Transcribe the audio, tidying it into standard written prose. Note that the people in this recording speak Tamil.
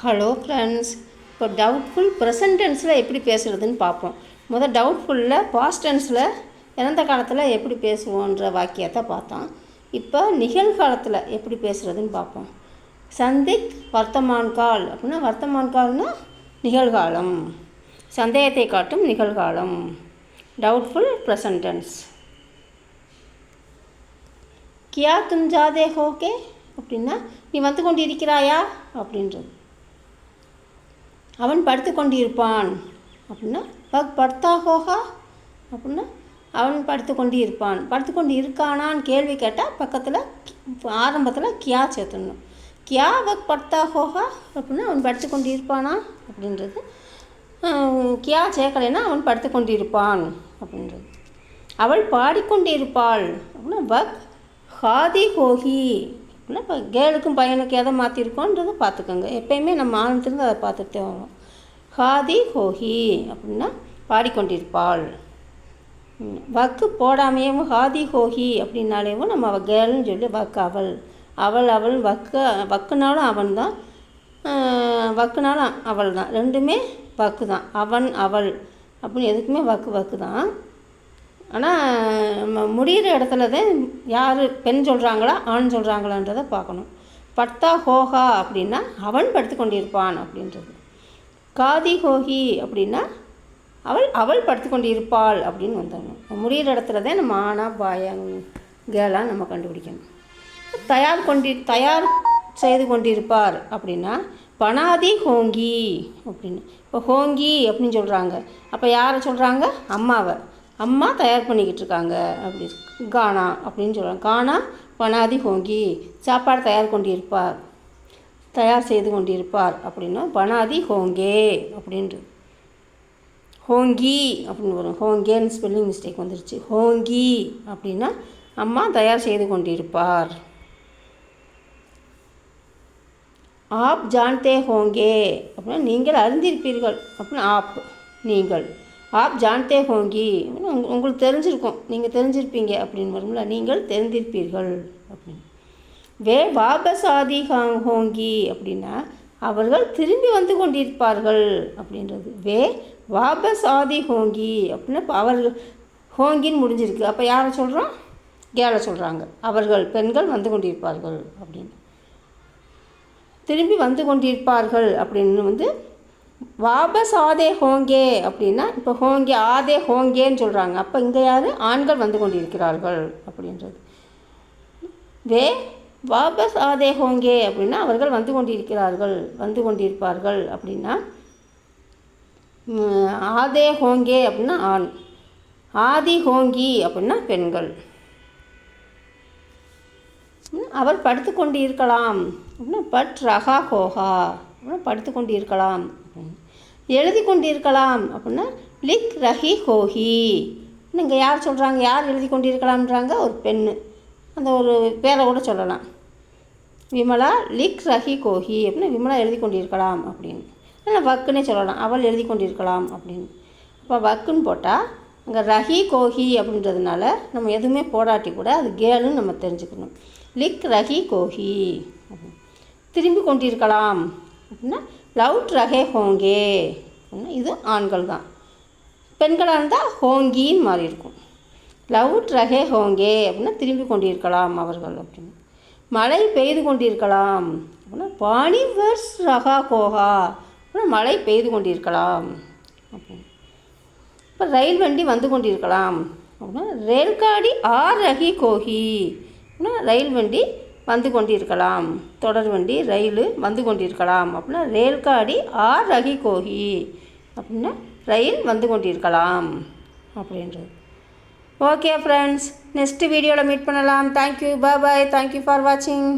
ஹலோ ஃப்ரெண்ட்ஸ், இப்போ டவுட்ஃபுல் ப்ரெசன்ட் டென்ஸில் எப்படி பேசுகிறதுன்னு பார்ப்போம். டவுட்ஃபுல்லில் பாஸ்ட் டென்ஸில் இறந்த காலத்தில் எப்படி பேசுவோன்ற வாக்கியத்தை பார்த்தோம். இப்போ நிகழ்காலத்தில் எப்படி பேசுகிறதுன்னு பார்ப்போம். சந்திக் வர்த்தமான் கால் அப்படின்னா வர்த்தமான் கால்னா நிகழ்காலம், சந்தேகத்தை காட்டும் நிகழ்காலம். Doubtful present tense. கியா தும் ஜாதே ஹோகே அப்படின்னா நீ வந்து கொண்டு இருக்கிறாயா அப்படின்றது. அவன் படுத்து கொண்டிருப்பான் அப்படின்னா பக் படுத்தா ஹோகா அப்படின்னா அவன் படுத்து கொண்டு இருப்பான். படுத்து கொண்டு இருக்கானான்னு கேள்வி கேட்டால் பக்கத்தில் ஆரம்பத்தில் கியா சேர்த்துடணும். கியா வக் படுத்தா ஹோகா அப்படின்னா அவன் படுத்து கொண்டு இருப்பானா அப்படின்றது. கியா சேர்க்கலைன்னா அவன் படுத்து கொண்டு இருப்பான் அப்படின்றது. அவள் பாடிக்கொண்டு இருப்பாள் அப்படின்னா வக் ஹாதி ஹோகி அப்படின்னா இப்போ கேளுக்கும் பையனுக்கு எதை மாற்றிருக்கோன்றதை பார்த்துக்கோங்க. எப்பயுமே நம்ம ஆனந்திருந்து அதை பார்த்துட்டே வரோம். ஹாதி ஹோஹி அப்படின்னா பாடிக்கொண்டிருப்பாள். வக்கு போடாமையும் ஹாதி ஹோஹி அப்படின்னாலேயும் நம்ம அவள் கேளுன்னு சொல்லி வக்கு அவள் அவள் அவள் வக்குனாலும் அவன் தான், வக்குனாலும் அவள் தான், ரெண்டுமே வக்கு தான். அவன் அவள் அப்படின்னு எதுக்குமே வக்கு தான். ஆனால் நம்ம முடிகிற இடத்துல தான் யார் பெண் சொல்கிறாங்களா ஆண் சொல்கிறாங்களான்றதை பார்க்கணும். பர்த்தா ஹோஹா அப்படின்னா அவன் படுத்து கொண்டிருப்பான் அப்படின்றது. காதி ஹோஹி அப்படின்னா அவள் படுத்து கொண்டு இருப்பாள் அப்படின்னு வந்துடணும். முடிகிற இடத்துல தான் நம்ம ஆனா பாயா கேளாக நம்ம கண்டுபிடிக்கணும். தயார் செய்து கொண்டிருப்பார் அப்படின்னா பனாதி ஹோங்கி அப்படின்னு. இப்போ ஹோங்கி அப்படின்னு சொல்கிறாங்க, அப்போ யாரை சொல்கிறாங்க? அம்மா தயார் பண்ணிக்கிட்டு இருக்காங்க அப்படி. கானா அப்படின்னு சொல்கிறாங்க. கானா பனாதி ஹோங்கி சாப்பாடு தயார் செய்து கொண்டிருப்பார் அப்படின்னா பனாதி ஹோங்கே அப்படின்றது. ஹோங்கி அப்படின்னு வரும். ஹோங்கேன்னு ஸ்பெல்லிங் மிஸ்டேக் வந்துருச்சு. ஹோங்கி அப்படின்னா அம்மா தயார் செய்து கொண்டிருப்பார். ஆப் ஜான்தே ஹோங்கே அப்படின்னா நீங்கள் அறிந்திருப்பீர்கள் அப்படின்னா நீங்கள். ஆப் ஜான்தே ஹோங்கி உங்களுக்கு தெரிஞ்சிருக்கும், நீங்கள் தெரிஞ்சிருப்பீங்க அப்படின்னு வரும்ல, நீங்கள் தெரிந்திருப்பீர்கள் அப்படின்னு. வே வாபஸ் ஆதி ஹோங்கி அப்படின்னா அவர்கள் திரும்பி வந்து கொண்டிருப்பார்கள் அப்படின்றது. வே வாபஸ் ஆதி ஹோங்கி அப்படின்னா இப்போ அவர்கள் ஹோங்கின்னு முடிஞ்சிருக்கு. அப்போ யாரை சொல்கிறோம்? கேளை சொல்கிறாங்க. அவர்கள் பெண்கள் வந்து கொண்டிருப்பார்கள் அப்படின்னு. திரும்பி வந்து கொண்டிருப்பார்கள் அப்படின்னு வாபஸ் ஆதே ஹோங்கே அப்படின்னா இப்போ ஹோங்கே ஆதே ஹோங்கேன்னு சொல்கிறாங்க. அப்போ இங்கே யார்? ஆண்கள் வந்து கொண்டிருக்கிறார்கள் அப்படின்றது. வே வாபஸ் ஆதே ஹோங்கே அப்படின்னா அவர்கள் வந்து கொண்டிருப்பார்கள் அப்படின்னா ஆதே ஹோங்கே அப்படின்னா ஆண், ஆதி ஹோங்கி அப்படின்னா பெண்கள். அவர் படுத்து கொண்டு இருக்கலாம் அப்படின்னா பட் ரஹா ஹோஹா அப்படின்னா படுத்து கொண்டு இருக்கலாம். எழுதி கொண்டு இருக்கலாம் அப்படின்னா லிக் ரஹி ஹோஹி. இங்கே யார் சொல்கிறாங்க? யார் எழுதி கொண்டு இருக்கலாம்ன்றாங்க? ஒரு பெண்ணு. அந்த ஒரு பேரை கூட சொல்லலாம். விமலா லிக் ரஹி கோஹி அப்படின்னா விமலா எழுதி கொண்டு இருக்கலாம் அப்படின்னு. இல்லை வக்குன்னே சொல்லலாம், அவள் எழுதி கொண்டு இருக்கலாம் அப்படின்னு. அப்போ வக்குன்னு போட்டால் அங்கே ரஹி கோஹி அப்படின்றதுனால நம்ம எதுவுமே போடாட்டி கூட அது கேளுன்னு நம்ம தெரிஞ்சுக்கணும். லிக் ரஹி கோஹி அப்படின்னு. திரும்பி கொண்டிருக்கலாம் அப்படின்னா லவுட் ரஹே ஹோங்கே அப்படின்னா இது ஆண்கள் தான். பெண்களாக இருந்தால் ஹோங்கின்னு மாறி இருக்கும். லவுட் ரஹே ஹோங்கே அப்படின்னா திரும்பி கொண்டிருக்கலாம் அவர்கள் அப்படின்னு. மழை பெய்து கொண்டிருக்கலாம் அப்படின்னா பானி வர்ஸ் ரஹா கோஹா அப்படின்னா மழை பெய்து கொண்டிருக்கலாம் அப்படின்னு. இப்போ ரயில் வண்டி வந்து கொண்டிருக்கலாம் அப்படின்னா ரேல்காடி ஆர் ரஹி கோஹி அப்படின்னா ரயில் வண்டி வந்து கொண்டிருக்கலாம். தொடர் வண்டி ரயில் வந்து கொண்டிருக்கலாம் அப்படின்னா ரேல்காடி ஆர் ரஹி கோஹி அப்படின்னா ரயில் வந்து கொண்டிருக்கலாம் அப்படின்றது. ஓகே ஃப்ரெண்ட்ஸ், நெக்ஸ்ட் வீடியோவில் மீட் பண்ணலாம். தேங்க்யூ, பாய், தேங்க்யூ ஃபார் வாட்சிங்.